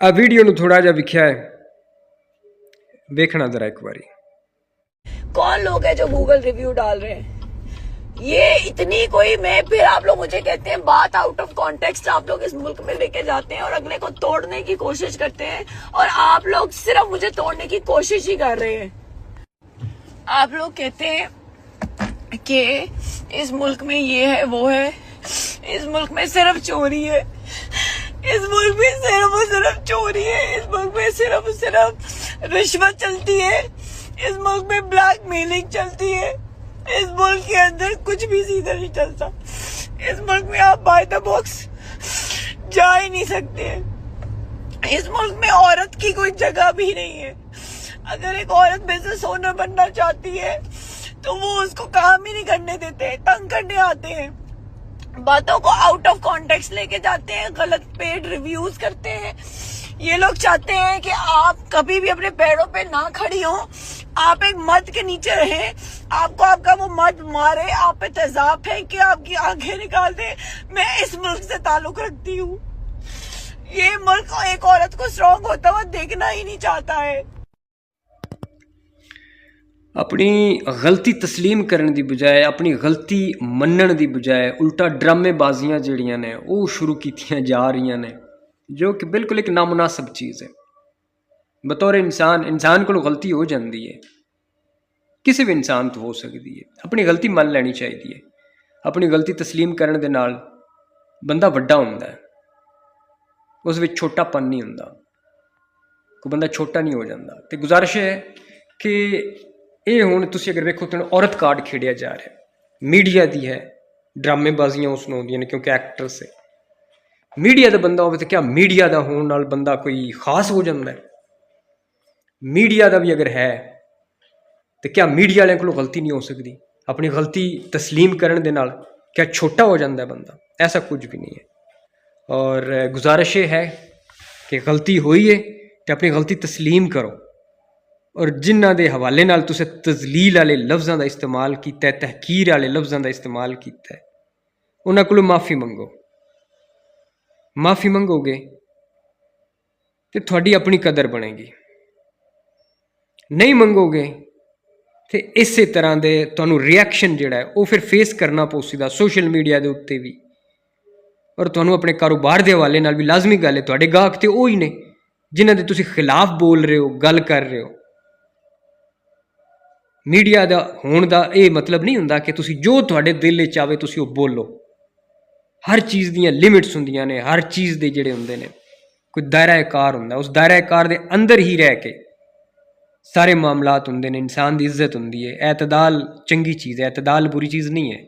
ਆ ਵੀਡੀਓ ਨੂੰ ਥੋੜਾ ਜਿਹਾ ਵਿਖਿਆ ਹੈ, देखना जरा एक बारी। कौन लोग हैं जो गूगल रिव्यू डाल रहे हैं? ये इतनी कोई, मैं फिर आप लोग मुझे कहते हैं बात आउट ऑफ कॉन्टेक्स्ट आप लोग इस मुल्क में लेके जाते हैं और अगले को तोड़ने की कोशिश करते हैं, और आप लोग सिर्फ मुझे तोड़ने की कोशिश ही कर रहे हैं। आप लोग कहते हैं कि इस मुल्क में ये है वो है, इस मुल्क में सिर्फ चोरी है, इस मुल्क में सिर्फ और सिर्फ चोरी है, इस मुल्क में सिर्फ और सिर्फ रिश्वत चलती है, इस मुल्क में ब्लैक मेलिंग चलती है, इस मुल्क के अंदर कुछ भी सीधा नहीं चलता, इस मुल्क में आप बाय द बॉक्स जा ही नहीं सकते हैं, इस मुल्क में औरत की कोई जगह भी नहीं है। अगर एक औरत बिजनेस ओनर बनना चाहती है तो वो उसको काम ही नहीं करने देते, तंग करने आते हैं, बातों को आउट ऑफ कॉन्टेक्स्ट लेके जाते हैं, गलत पेड रिव्यूज करते हैं। ये लोग चाहते हैं कि आप कभी भी अपने पैरों पे ना खड़ी हो, आप एक मर्द के नीचे रहें, आपको आपका वो मर्द मारे, आप पे तेजाब फेंके, आपकी आंखें निकाल दे। मैं इस मुल्क से ताल्लुक रखती हूँ, ये मुल्क एक औरत को स्ट्रॉन्ग होता हुआ देखना ही नहीं चाहता है। अपनी गलती तस्लीम करने की बजाय, अपनी गलती मनण की बजाय उल्टा ड्रामेबाजियां जिहड़ियां ने वो शुरू कीतियां जा रही ने, जो कि बिल्कुल एक नामुनासिब चीज़ है। बतौर इंसान को गलती हो जाती है, किसी भी इंसान तो हो सकती है। अपनी गलती मान लैनी चाहिए, अपनी गलती तस्लीम करने दे नाल बंदा वड्डा हुंदा है, उस विच छोटापन नहीं हुंदा, कोई बंदा छोटा नहीं हो जाता। तो गुजारिश है कि ये हुण तुसीं अगर वेखो तो औरत कार्ड खेड़िया जा रहा है, मीडिया की है, ड्रामेबाजियां उसनूं आउंदियां ने क्योंकि एक्ट्रेस है। मीडिया का बंदा होवे तो क्या मीडिया का होने नाल बंदा कोई खास हो जाता है? मीडिया का भी अगर है तो क्या मीडिया वालों को गलती नहीं हो सकती? अपनी गलती तस्लीम करने दे नाल क्या छोटा हो जाता है बंदा? ऐसा कुछ भी नहीं है। और गुजारिश है कि गलती हुई है तो अपनी गलती तस्लीम करो, और जिन्हां दे हवाले नाल तुसें तजलील वाले लफ्ज़ां का इस्तेमाल किया, तहकीर वाले लफ्ज़ां का इस्तेमाल किया, उन्हां कोलों माफ़ी मंगो। माफ़ी मंगोगे तो थोड़ी अपनी कदर बनेगी, नहीं मंगोगे तो इस तरह के तुहानूं रिएक्शन जिहड़ा है वो फिर फेस करना पऊगा सोशल मीडिया के उत्ते भी, और तुहानूं अपने कारोबार के हवाले नाल भी लाजमी गल है। तुहाडे गाहक तो वही ने जिन्हां दे तुसीं खिलाफ बोल रहे हो, गल कर रहे हो। मीडिया का होने का ये मतलब नहीं हुंदा कि तुसीं जो तुहाडे दिल च आवे तुसीं वो बोलो। हर चीज़ दियां लिमिट्स हुंदियां ने, हर चीज़ दे जिहड़े हुंदे ने कोई दायरा कार हुंदा, उस दायरा कार दे अंदर ही रह के सारे मामलात हुंदे ने। इंसान की इज्जत हुंदी है, एतदाल चंगी चीज़ है, एतदाल बुरी चीज़ नहीं है।